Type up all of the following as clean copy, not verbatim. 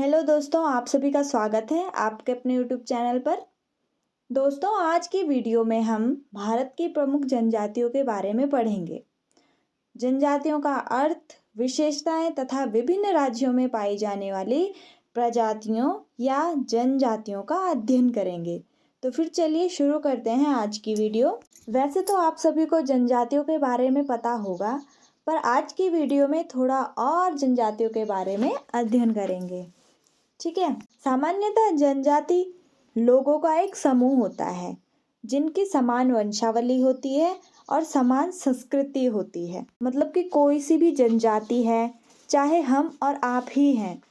Hello दोस्तों, आप सभी का स्वागत है आपके अपने यूट्यूब चैनल पर। दोस्तों, आज की वीडियो में हम भारत की प्रमुख जनजातियों के बारे में पढ़ेंगे। जनजातियों का अर्थ, विशेषताएं तथा विभिन्न राज्यों में पाई जाने वाली प्रजातियों या जनजातियों का अध्ययन करेंगे। तो फिर चलिए शुरू करते हैं आज की वीडियो। वैसे तो आप सभी को जनजातियों के बारे में पता होगा, पर आज की वीडियो में थोड़ा और जनजातियों के बारे में अध्ययन करेंगे। ठीक है। सामान्यतः जनजाति लोगों का एक समूह होता है जिनकी समान वंशावली होती है और समान संस्कृति होती है। मतलब कि कोई सी भी जनजाति है, चाहे हम और आप ही हैं,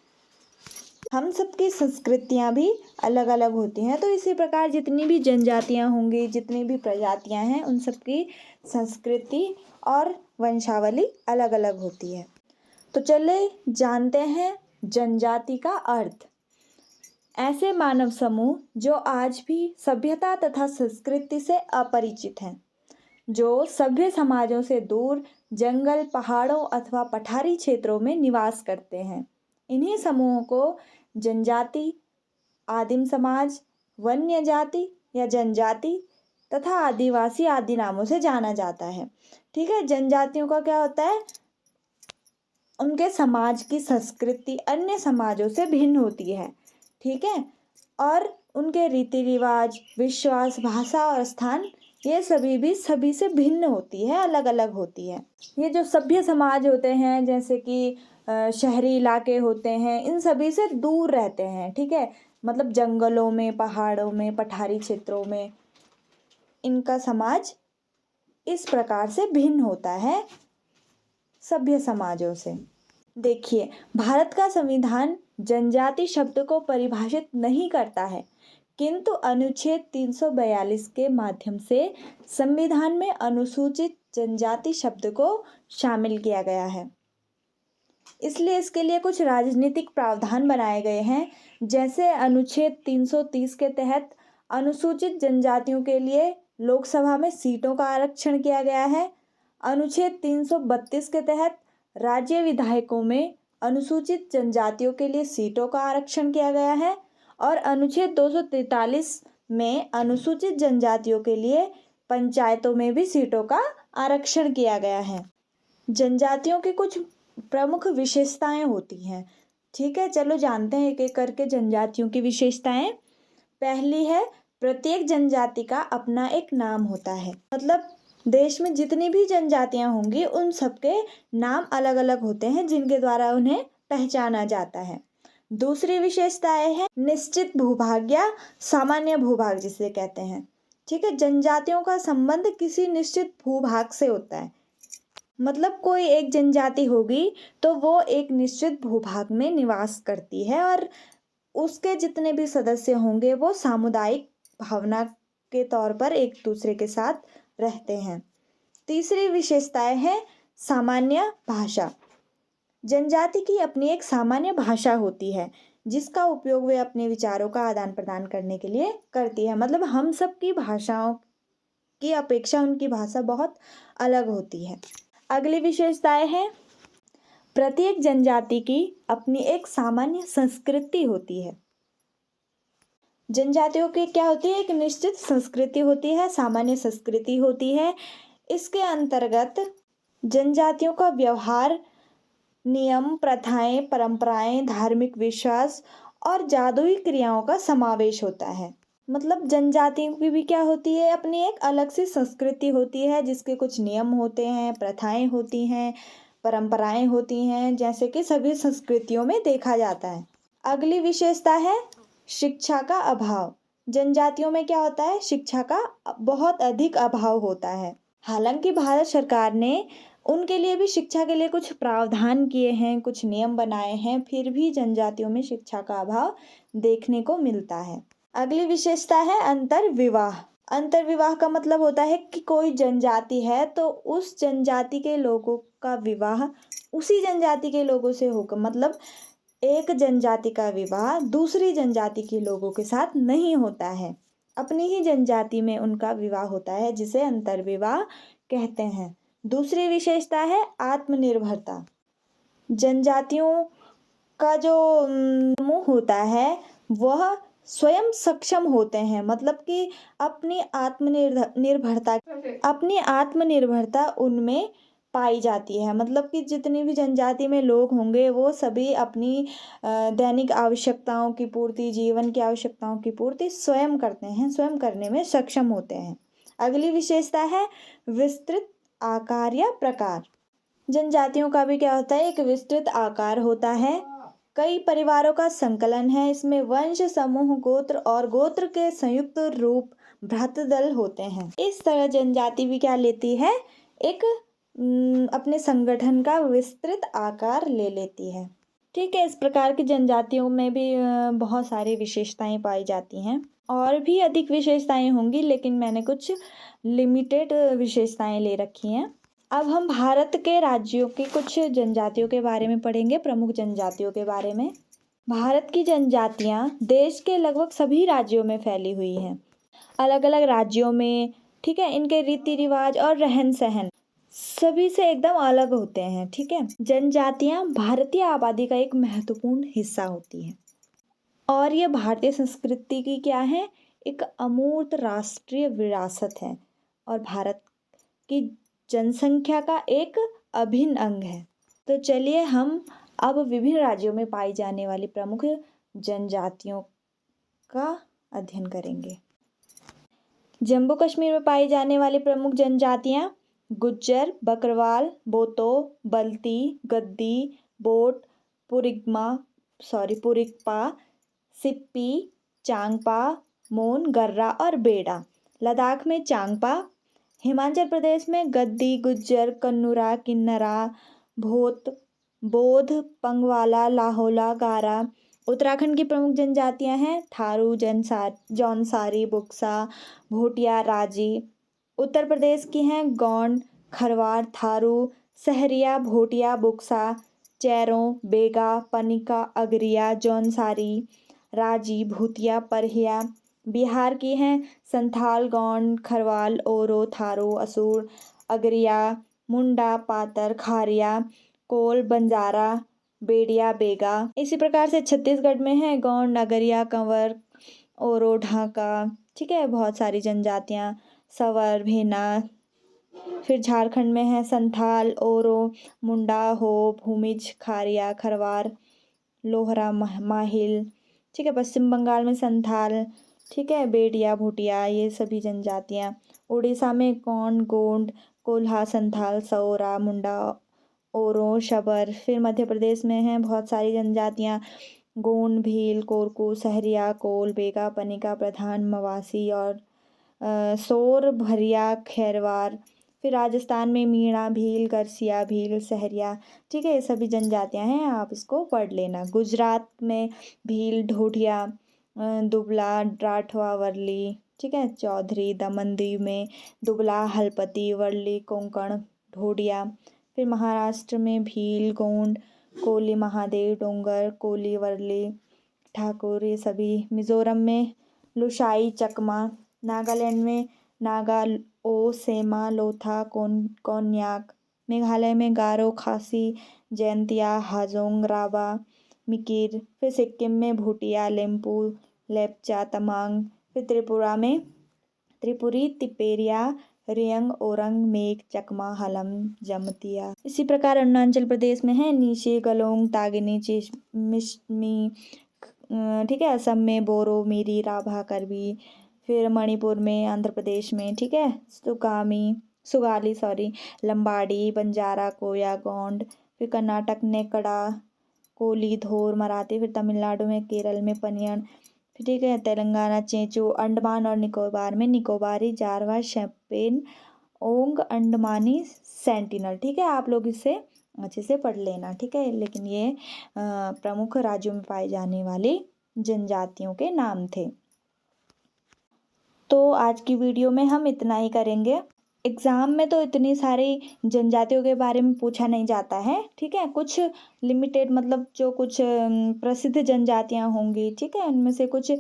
हम सबकी संस्कृतियां भी अलग अलग होती हैं। तो इसी प्रकार जितनी भी जनजातियां होंगी, जितनी भी प्रजातियां हैं, उन सबकी संस्कृति और वंशावली अलग अलग होती है। तो चले जानते हैं जनजाति का अर्थ। ऐसे मानव समूह जो आज भी सभ्यता तथा संस्कृति से अपरिचित हैं, जो सभ्य समाजों से दूर जंगल, पहाड़ों अथवा पठारी क्षेत्रों में निवास करते हैं। इन्हीं समूहों को जनजाति, आदिम समाज, वन्य जाति या जनजाति तथा आदिवासी आदि नामों से जाना जाता है। ठीक है। जनजातियों का क्या होता है, उनके समाज की संस्कृति अन्य समाजों से भिन्न होती है। ठीक है। और उनके रीति रिवाज, विश्वास, भाषा और स्थान, ये सभी से भिन्न होती है, अलग अलग होती है। ये जो सभ्य समाज होते हैं, जैसे कि शहरी इलाके होते हैं, इन सभी से दूर रहते हैं। ठीक है। मतलब जंगलों में, पहाड़ों में, पठारी क्षेत्रों में इनका समाज इस प्रकार से भिन्न होता है सभ्य समाजों से। देखिए, भारत का संविधान जनजाति शब्द को परिभाषित नहीं करता है, किंतु अनुच्छेद 342 के माध्यम से संविधान में अनुसूचित जनजाति शब्द को शामिल किया गया है। इसलिए इसके लिए कुछ राजनीतिक प्रावधान बनाए गए हैं। जैसे अनुच्छेद 330 के तहत अनुसूचित जनजातियों के लिए लोकसभा में सीटों का आरक्षण किया गया है। अनुच्छेद 332 के तहत राज्य विधायकों में अनुसूचित जनजातियों के लिए सीटों का आरक्षण किया गया है। और अनुच्छेद 243 में अनुसूचित जनजातियों के लिए पंचायतों में भी सीटों का आरक्षण किया गया है। जनजातियों की कुछ प्रमुख विशेषताएं होती हैं। ठीक है, चलो जानते हैं एक एक करके जनजातियों की विशेषताएं। पहली है, प्रत्येक जनजाति का अपना एक नाम होता है। मतलब देश में जितनी भी जनजातियां होंगी, उन सबके नाम अलग अलग होते हैं जिनके द्वारा उन्हें पहचाना जाता है। दूसरी विशेषताएं है निश्चित भूभाग या सामान्य भूभाग जिसे कहते हैं। ठीक है। जनजातियों का संबंध किसी निश्चित भूभाग से होता है। मतलब कोई एक जनजाति होगी तो वो एक निश्चित भूभाग में निवास करती है और उसके जितने भी सदस्य होंगे वो सामुदायिक भावना के तौर पर एक दूसरे के साथ रहते हैं। तीसरी विशेषताएं है सामान्य भाषा। जनजाति की अपनी एक सामान्य भाषा होती है जिसका उपयोग वे अपने विचारों का आदान प्रदान करने के लिए करती है। मतलब हम सब की भाषाओं की अपेक्षा उनकी भाषा बहुत अलग होती है। अगली विशेषताएं हैं, प्रत्येक जनजाति की अपनी एक सामान्य संस्कृति होती है। जनजातियों की क्या होती है, एक निश्चित संस्कृति होती है, सामान्य संस्कृति होती है। इसके अंतर्गत जनजातियों का व्यवहार, नियम, प्रथाएं, परंपराएं, धार्मिक विश्वास और जादुई क्रियाओं का समावेश होता है। मतलब जनजातियों की भी क्या होती है, अपनी एक अलग सी संस्कृति होती है जिसके कुछ नियम होते हैं, प्रथाएं होती हैं, परंपराएं होती हैं, जैसे कि सभी संस्कृतियों में देखा जाता है। अगली विशेषता है शिक्षा का अभाव। जनजातियों में क्या होता है, शिक्षा का बहुत अधिक अभाव होता है। हालांकि भारत सरकार ने उनके लिए भी शिक्षा के लिए कुछ प्रावधान किए हैं, कुछ नियम बनाए हैं, फिर भी जनजातियों में शिक्षा का अभाव देखने को मिलता है। अगली विशेषता है अंतर्विवाह। अंतर्विवाह का मतलब होता है कि कोई जनजाति है तो उस जनजाति के लोगों का विवाह उसी जनजाति के लोगों से होगा। मतलब एक जनजाति का विवाह दूसरी जनजाति के लोगों के साथ नहीं होता है, अपनी ही जनजाति में उनका विवाह होता है, जिसे अंतर्विवाह कहते हैं। दूसरी विशेषता है आत्मनिर्भरता। जनजातियों का जो समूह होता है वह स्वयं सक्षम होते हैं, मतलब कि अपनी आत्मनिर्भरता उनमें पाई जाती है। मतलब कि जितनी भी जनजाति में लोग होंगे वो सभी अपनी दैनिक आवश्यकताओं की पूर्ति, जीवन की आवश्यकताओं की पूर्ति स्वयं करते हैं, स्वयं करने में सक्षम होते हैं। अगली विशेषता है विस्तृत आकार या प्रकार। जनजातियों का भी क्या होता है, एक विस्तृत आकार होता है, कई परिवारों का संकलन है। इसमें वंश, समूह, गोत्र और गोत्र के संयुक्त रूप भ्रातृदल होते हैं। इस तरह जनजाति भी क्या लेती है, एक अपने संगठन का विस्तृत आकार ले लेती है। ठीक है, इस प्रकार की जनजातियों में भी बहुत सारी विशेषताएं पाई जाती हैं। और भी अधिक विशेषताएं होंगी, लेकिन मैंने कुछ लिमिटेड विशेषताएं ले रखी हैं। अब हम भारत के राज्यों की कुछ जनजातियों के बारे में पढ़ेंगे, प्रमुख जनजातियों के बारे में। भारत की जनजातियां देश के लगभग सभी राज्यों में फैली हुई हैं, अलग अलग राज्यों में। ठीक है, इनके रीति रिवाज और रहन सहन सभी से एकदम अलग होते हैं। ठीक है, जनजातियां भारतीय आबादी का एक महत्वपूर्ण हिस्सा होती हैं और ये भारतीय संस्कृति की क्या है, एक अमूर्त राष्ट्रीय विरासत है और भारत की जनसंख्या का एक अभिन्न अंग है। तो चलिए हम अब विभिन्न राज्यों में पाई जाने वाली प्रमुख जनजातियों का अध्ययन करेंगे। जम्मू कश्मीर में पाई जाने वाली प्रमुख जनजातियां गुज्जर, बकरवाल, बोतो, बल्ती, गद्दी, बोट, पुरिकपा, सिप्पी, चांगपा, मोन, गर्रा और बेड़ा। लद्दाख में चांगपा। हिमाचल प्रदेश में गद्दी, गुज्जर, कन्नूरा, किन्नरा, भोत, बोध, पंगवाला, लाहौला, गारा। उत्तराखंड की प्रमुख जनजातियां हैं थारू, जौनसारी, बुक्सा, भोटिया, राजी। उत्तर प्रदेश की हैं गोंड, खरवार, थारू, सहरिया, भोटिया, बुक्सा, चेरों, बेगा, पनिका, अगरिया, जौनसारी, राजी, भूतिया, परहिया। बिहार की हैं संथाल, गोंड, खरवाल, ओरो, थारू, असुर, अगरिया, मुंडा, पातर, खारिया, कोल, बंजारा, बेड़िया, बेगा। इसी प्रकार से छत्तीसगढ़ में है गोंड, अगरिया, कंवर, ओरो, ढाका। ठीक है, बहुत सारी जनजातियां, सवर, भेना। फिर झारखंड में है संथाल, ओरो, मुंडा, हो, भूमिज, खारिया, खरवार, लोहरा, माहिल। ठीक है, पश्चिम बंगाल में संथाल। ठीक है, बेड़िया, भूटिया, ये सभी जनजातियां। उड़ीसा में गोंड, गोंड, कोल्हा, संथाल, सौरा, मुंडा, ओरो, शबर। फिर मध्य प्रदेश में हैं बहुत सारी जनजातियां गोंड, भील, कोरकू, सहरिया, कोल, बेगा, पनिका, प्रधान, मवासी और सोर, भरिया, खैरवार। फिर राजस्थान में मीणा, भील, गरसिया, भील, सहरिया। ठीक है, ये सभी जनजातियां हैं, आप इसको पढ़ लेना। गुजरात में भील, ढोढिया, दुबला, राठवा, वर्ली। ठीक है, चौधरी। दमन दीव में दुबला, हलपति, वर्ली, कोंकण, ढोडिया। फिर महाराष्ट्र में भील, गोंड, कोली, महादेव, डोंगर, कोली, वर्ली, ठाकुर, ये सभी। मिजोरम में लुशाई, चकमा। नागालैंड में नागा, ओ, सेमा, लोथा, कोन्याक। मेघालय में गारो, खासी, जैंतिया, हाजोंग, राभा, मिकिर। फिर सिक्किम में भूटिया, लेम्पू, लेप्चा, तमांग। फिर त्रिपुरा में त्रिपुरी, तिपेरिया, रियंग, ओरंग, मेक, चकमा, हलम, जमतिया। इसी प्रकार अरुणाचल प्रदेश में है नीशे, गलोंग, तागिनी, मिश्मी। ठीक है, असम में बोरो, मिरी, राभा, करबी। फिर मणिपुर में, आंध्र प्रदेश में, ठीक है, सुगाली, लंबाड़ी, बंजारा, कोया, गोंड। फिर कर्नाटक नेकड़ा, कोली, धोर, मराठी। फिर तमिलनाडु में, केरल में पनियन। ठीक है, तेलंगाना चेंचू। अंडमान और निकोबार में निकोबारी, जारवा, शैम्पेन, ओंग, अंडमानी, सेंटिनल। ठीक है, आप लोग इसे अच्छे से पढ़ लेना। ठीक है, लेकिन ये प्रमुख राज्यों में पाए जाने वाली जनजातियों के नाम थे। तो आज की वीडियो में हम इतना ही करेंगे। एग्ज़ाम में तो इतनी सारी जनजातियों के बारे में पूछा नहीं जाता है। ठीक है, कुछ लिमिटेड, मतलब जो कुछ प्रसिद्ध जनजातियां होंगी, ठीक है, उनमें से कुछ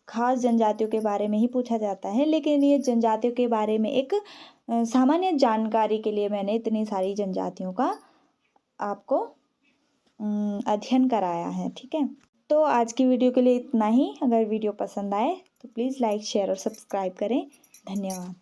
खास जनजातियों के बारे में ही पूछा जाता है। लेकिन ये जनजातियों के बारे में एक सामान्य जानकारी के लिए मैंने इतनी सारी जनजातियों का आपको अध्ययन कराया है। ठीक है, तो आज की वीडियो के लिए इतना ही। अगर वीडियो पसंद आए तो प्लीज़ लाइक, शेयर और सब्सक्राइब करें। धन्यवाद।